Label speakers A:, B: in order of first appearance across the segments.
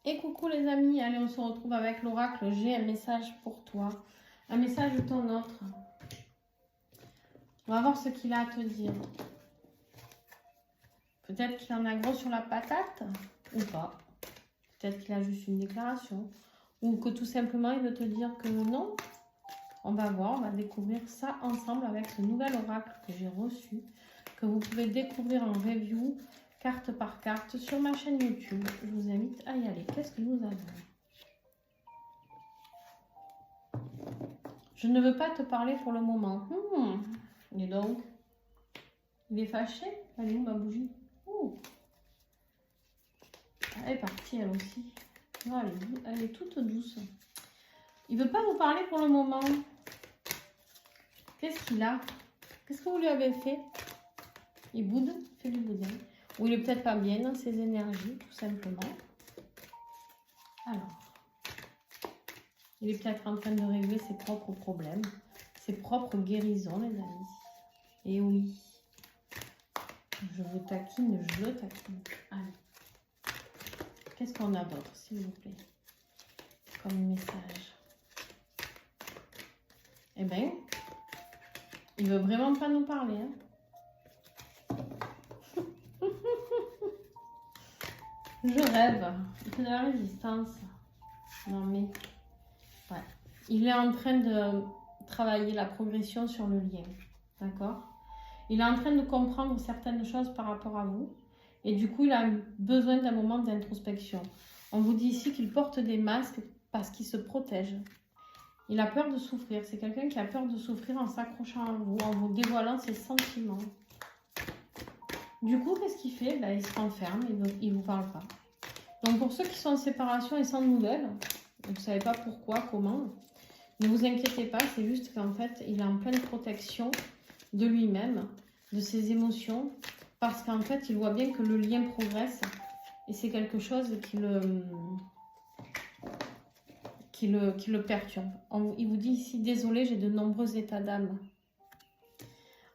A: Et coucou les amis, allez on se retrouve avec l'oracle. J'ai un message pour toi, un message de ton autre. On va voir ce qu'il a à te dire. Peut-être qu'il en a gros sur la patate ou pas. Peut-être qu'il a juste une déclaration ou que tout simplement il veut te dire que non. On va voir, on va découvrir ça ensemble avec ce nouvel oracle que j'ai reçu, que vous pouvez découvrir en review, carte par carte, sur ma chaîne YouTube. Je vous invite à y aller. Qu'est-ce que nous avons? Je ne veux pas te parler pour le moment. Et donc, il est fâché? Elle est où ma bougie? Elle est partie elle aussi. Oh, elle est toute douce. Il ne veut pas vous parler pour le moment. Qu'est-ce qu'il a? Qu'est-ce que vous lui avez fait? Il boude, il fait du boudin. Ou il est peut-être pas bien dans ses énergies, tout simplement. Alors, il est peut-être en train de régler ses propres problèmes, ses propres guérisons, les amis. Et oui, je vous taquine, je le taquine. Allez. Qu'est-ce qu'on a d'autre, s'il vous plaît, comme message? Eh bien, il veut vraiment pas nous parler, hein. Je rêve. Il fait de la résistance. Non mais, ouais. Il est en train de travailler la progression sur le lien, d'accord? Il est en train de comprendre certaines choses par rapport à vous. Et du coup, il a besoin d'un moment d'introspection. On vous dit ici qu'il porte des masques parce qu'il se protège. Il a peur de souffrir. C'est quelqu'un qui a peur de souffrir en s'accrochant à vous, en vous dévoilant ses sentiments. Du coup, qu'est-ce qu'il fait? Ben, il se renferme, il ne vous parle pas. Donc pour ceux qui sont en séparation et sans nouvelles, vous ne savez pas pourquoi, comment, ne vous inquiétez pas, c'est juste qu'en fait, il est en pleine protection de lui-même, de ses émotions, parce qu'en fait, il voit bien que le lien progresse et c'est quelque chose qui le perturbe. Il vous dit ici, désolé, j'ai de nombreux états d'âme.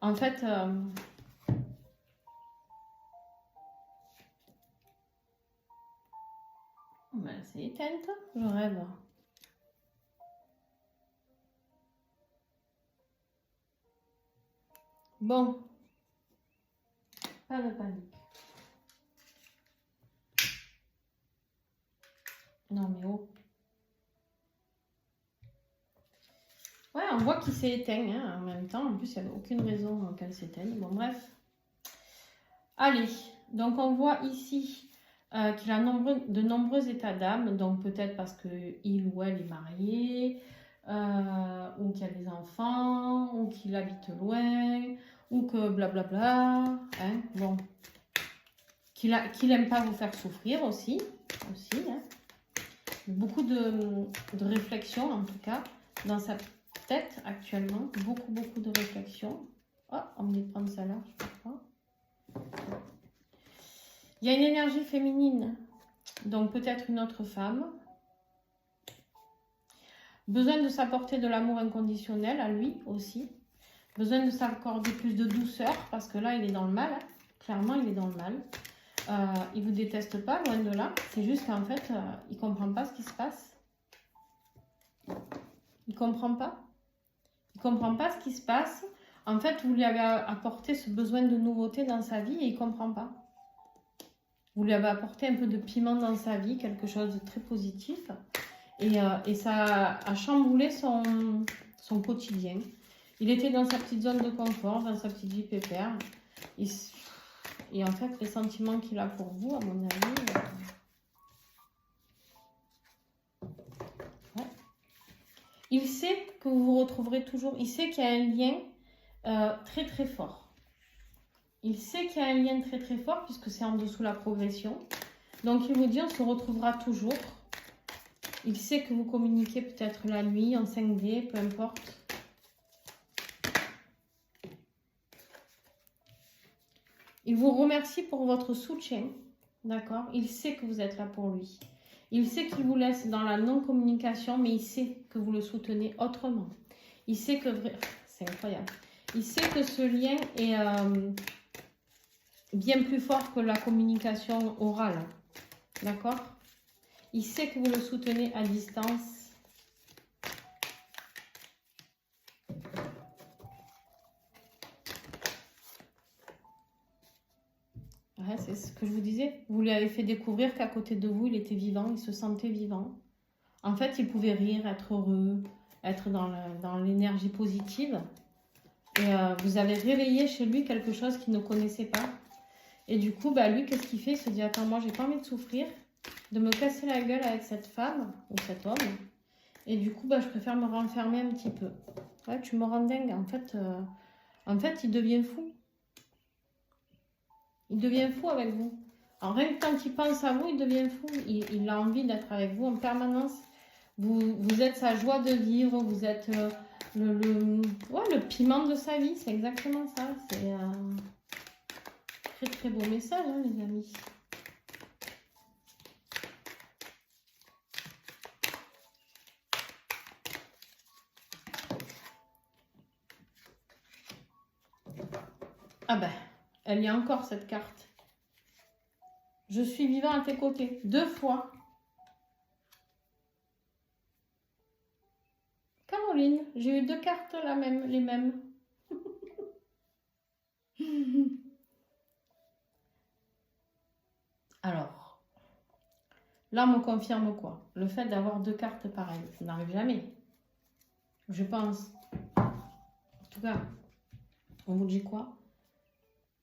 A: En fait, ben, c'est éteinte, je rêve. Bon, pas de panique. Non mais oh. Ouais, on voit qu'il s'est éteint hein, en même temps. En plus, il n'y avait aucune raison qu'elle s'éteigne. Bon, bref. Allez, donc on voit ici qu'il a de nombreux états d'âme. Donc peut-être parce qu'il ou elle est marié, ou qu'il y a des enfants, ou qu'il habite loin, ou que blablabla. Hein, bon. Qu'il n'aime pas vous faire souffrir aussi hein. Beaucoup de réflexion en tout cas dans sa tête actuellement, beaucoup de réflexion. Oh, on me dit de prendre ça là, je sais pas. Il y a une énergie féminine, donc peut-être une autre femme. Besoin de s'apporter de l'amour inconditionnel à lui aussi. Besoin de s'accorder plus de douceur parce que là il est dans le mal, hein. Clairement il est dans le mal. Il vous déteste pas, loin de là. C'est juste qu'en fait il comprend pas ce qui se passe. Il comprend pas. Il comprend pas ce qui se passe. En fait, vous lui avez apporté ce besoin de nouveauté dans sa vie et il ne comprend pas. Vous lui avez apporté un peu de piment dans sa vie, quelque chose de très positif. Et ça a chamboulé son quotidien. Il était dans sa petite zone de confort, dans sa petite vie pépère. Et en fait, les sentiments qu'il a pour vous, à mon avis... ouais. Il sait que vous vous retrouverez toujours. Il sait qu'il y a un lien très fort. Il sait qu'il y a un lien très fort puisque c'est en dessous la progression. Donc il vous dit on se retrouvera toujours. Il sait que vous communiquez peut-être la nuit en 5D, peu importe. Il vous remercie pour votre soutien. D'accord? Il sait que vous êtes là pour lui. Il sait qu'il vous laisse dans la non-communication, mais il sait que vous le soutenez autrement. Il sait que... c'est incroyable. Il sait que ce lien est bien plus fort que la communication orale. D'accord? Il sait que vous le soutenez à distance. Ouais, c'est ce que je vous disais. Vous lui avez fait découvrir qu'à côté de vous, il était vivant, il se sentait vivant. En fait, il pouvait rire, être heureux, être dans l'énergie positive. Et vous avez réveillé chez lui quelque chose qu'il ne connaissait pas. Et du coup, bah, lui, qu'est-ce qu'il fait? Il se dit, attends, moi, j'ai pas envie de souffrir, de me casser la gueule avec cette femme ou cet homme. Et du coup, bah, je préfère me renfermer un petit peu. Ouais, tu me rends dingue. En fait, il devient fou. Il devient fou avec vous. Alors, rien que quand il pense à vous, il devient fou. Il a envie d'être avec vous en permanence. Vous êtes sa joie de vivre. Vous êtes ouais, le piment de sa vie. C'est exactement ça. C'est très très beau message, hein, les amis. Ah ben, elle y a encore cette carte. Je suis vivant à tes côtés. 2 fois. Caroline, j'ai eu 2 cartes les mêmes. Alors, là, on me confirme quoi? Le fait d'avoir 2 cartes pareilles, ça n'arrive jamais. Je pense. En tout cas, on vous dit quoi?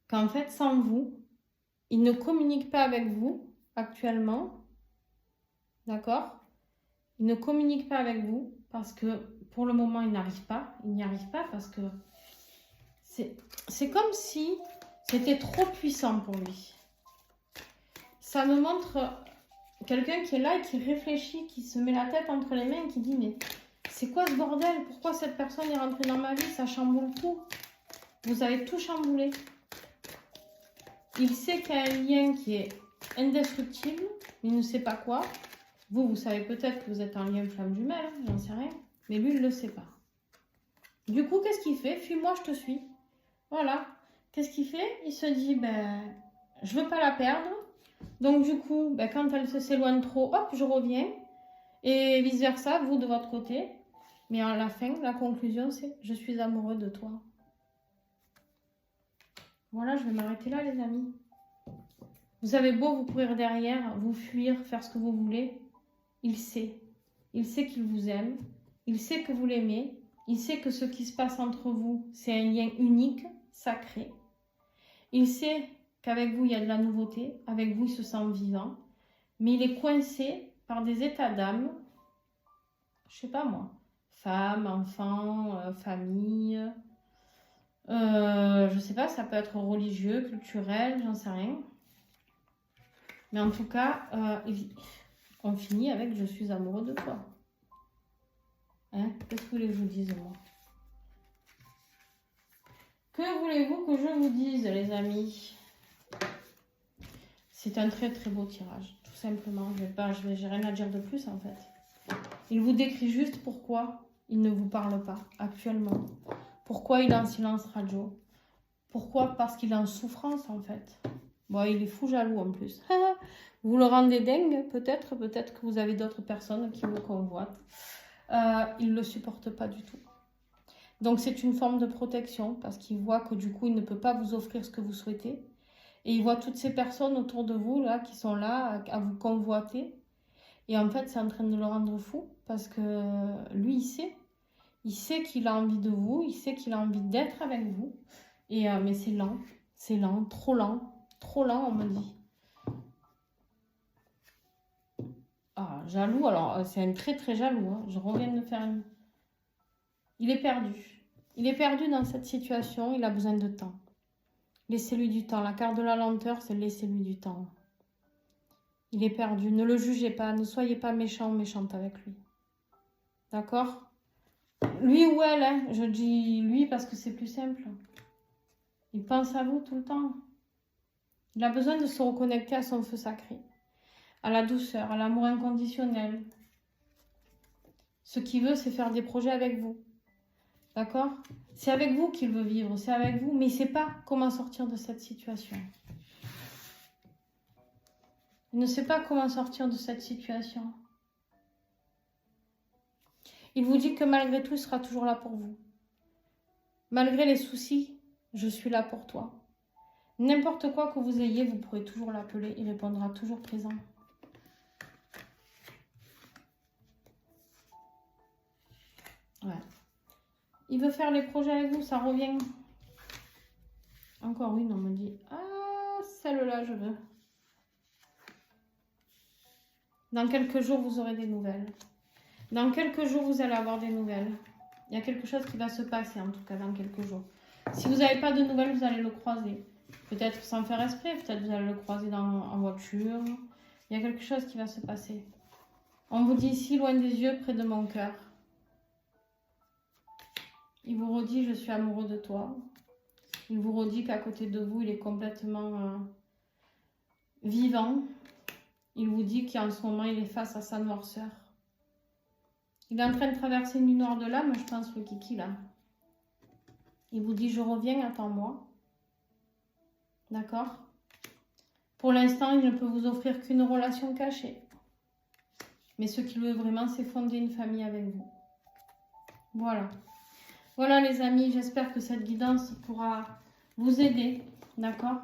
A: Qu'en fait, sans vous, il ne communique pas avec vous actuellement. D'accord? Il ne communique pas avec vous parce que pour le moment, il n'arrive pas. Il n'y arrive pas parce que c'est comme si c'était trop puissant pour lui. Ça me montre quelqu'un qui est là et qui réfléchit, qui se met la tête entre les mains et qui dit mais c'est quoi ce bordel? Pourquoi cette personne est rentrée dans ma vie? Ça chamboule tout. Vous avez tout chamboulé. Il sait qu'il y a un lien qui est indestructible, mais il ne sait pas quoi. Vous savez peut-être que vous êtes en lien flamme jumelle, hein, j'en sais rien. Mais lui, il ne le sait pas. Du coup, qu'est-ce qu'il fait? Fuis-moi, je te suis. Voilà. Qu'est-ce qu'il fait? Il se dit, ben, je veux pas la perdre. Donc du coup, ben, quand elle s'éloigne trop, hop, je reviens. Et vice-versa, vous de votre côté. Mais à la fin, la conclusion, c'est, je suis amoureux de toi. Voilà, je vais m'arrêter là, les amis. Vous avez beau vous courir derrière, vous fuir, faire ce que vous voulez. Il sait. Il sait qu'il vous aime. Il sait que vous l'aimez. Il sait que ce qui se passe entre vous, c'est un lien unique, sacré. Il sait qu'avec vous, il y a de la nouveauté. Avec vous, il se sent vivant. Mais il est coincé par des états d'âme. Je sais pas moi. Femme, enfant, famille. Je sais pas, ça peut être religieux, culturel, j'en sais rien. Mais en tout cas, on finit avec « Je suis amoureux de toi ». Hein? Qu'est-ce que vous voulez que je vous dise, moi? Que voulez-vous que je vous dise, les amis? C'est un très très beau tirage, tout simplement. J'ai rien à dire de plus, en fait. Il vous décrit juste pourquoi il ne vous parle pas actuellement. Pourquoi il est en silence radio. Pourquoi? Parce qu'il est en souffrance, en fait. Bon, il est fou jaloux, en plus. Vous le rendez dingue, peut-être. Peut-être que vous avez d'autres personnes qui vous convoitent. Il ne le supporte pas du tout. Donc c'est une forme de protection parce qu'il voit que du coup il ne peut pas vous offrir ce que vous souhaitez. Et il voit toutes ces personnes autour de vous là qui sont là à vous convoiter. Et en fait c'est en train de le rendre fou parce que lui il sait qu'il a envie de vous, il sait qu'il a envie d'être avec vous. Et mais c'est lent, trop lent on me dit. Ah, jaloux, alors c'est un très très jaloux, hein. Je reviens de faire une... Il est perdu. Il est perdu dans cette situation, il a besoin de temps. Laissez-lui du temps. La carte de la lenteur, c'est laissez-lui du temps. Il est perdu. Ne le jugez pas, ne soyez pas méchant ou méchante avec lui. D'accord? Lui ou elle, hein. Je dis lui parce que c'est plus simple. Il pense à vous tout le temps. Il a besoin de se reconnecter à son feu sacré, à la douceur, à l'amour inconditionnel. Ce qu'il veut, c'est faire des projets avec vous. D'accord? C'est avec vous qu'il veut vivre, c'est avec vous, mais il ne sait pas comment sortir de cette situation. Il ne sait pas comment sortir de cette situation. Il vous dit que malgré tout, il sera toujours là pour vous. Malgré les soucis, je suis là pour toi. N'importe quoi que vous ayez, vous pourrez toujours l'appeler. Il répondra toujours présent. Ouais. Il veut faire les projets avec vous, ça revient. Encore une, on me dit, ah, celle-là, je veux. Dans quelques jours, vous aurez des nouvelles. Dans quelques jours, vous allez avoir des nouvelles. Il y a quelque chose qui va se passer, en tout cas, dans quelques jours. Si vous n'avez pas de nouvelles, vous allez le croiser. Peut-être sans faire exprès, peut-être vous allez le croiser en voiture. Il y a quelque chose qui va se passer. On vous dit ici, loin des yeux, près de mon cœur. Il vous redit, je suis amoureux de toi. Il vous redit qu'à côté de vous, il est complètement vivant. Il vous dit qu'en ce moment, il est face à sa noirceur. Il est en train de traverser une noire de l'âme, je pense, le kiki, là. Il vous dit, je reviens, attends-moi. D'accord? Pour l'instant, il ne peut vous offrir qu'une relation cachée. Mais ce qu'il veut vraiment, c'est fonder une famille avec vous. Voilà. Voilà, les amis, j'espère que cette guidance pourra vous aider. D'accord?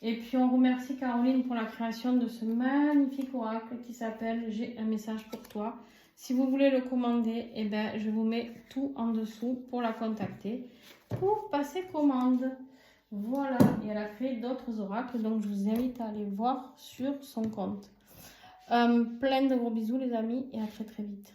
A: Et puis, on remercie Caroline pour la création de ce magnifique oracle qui s'appelle « J'ai un message pour toi ». Si vous voulez le commander, eh ben, je vous mets tout en dessous pour la contacter, pour passer commande. Voilà, et elle a créé d'autres oracles, donc je vous invite à aller voir sur son compte. Plein de gros bisous les amis, et à très très vite.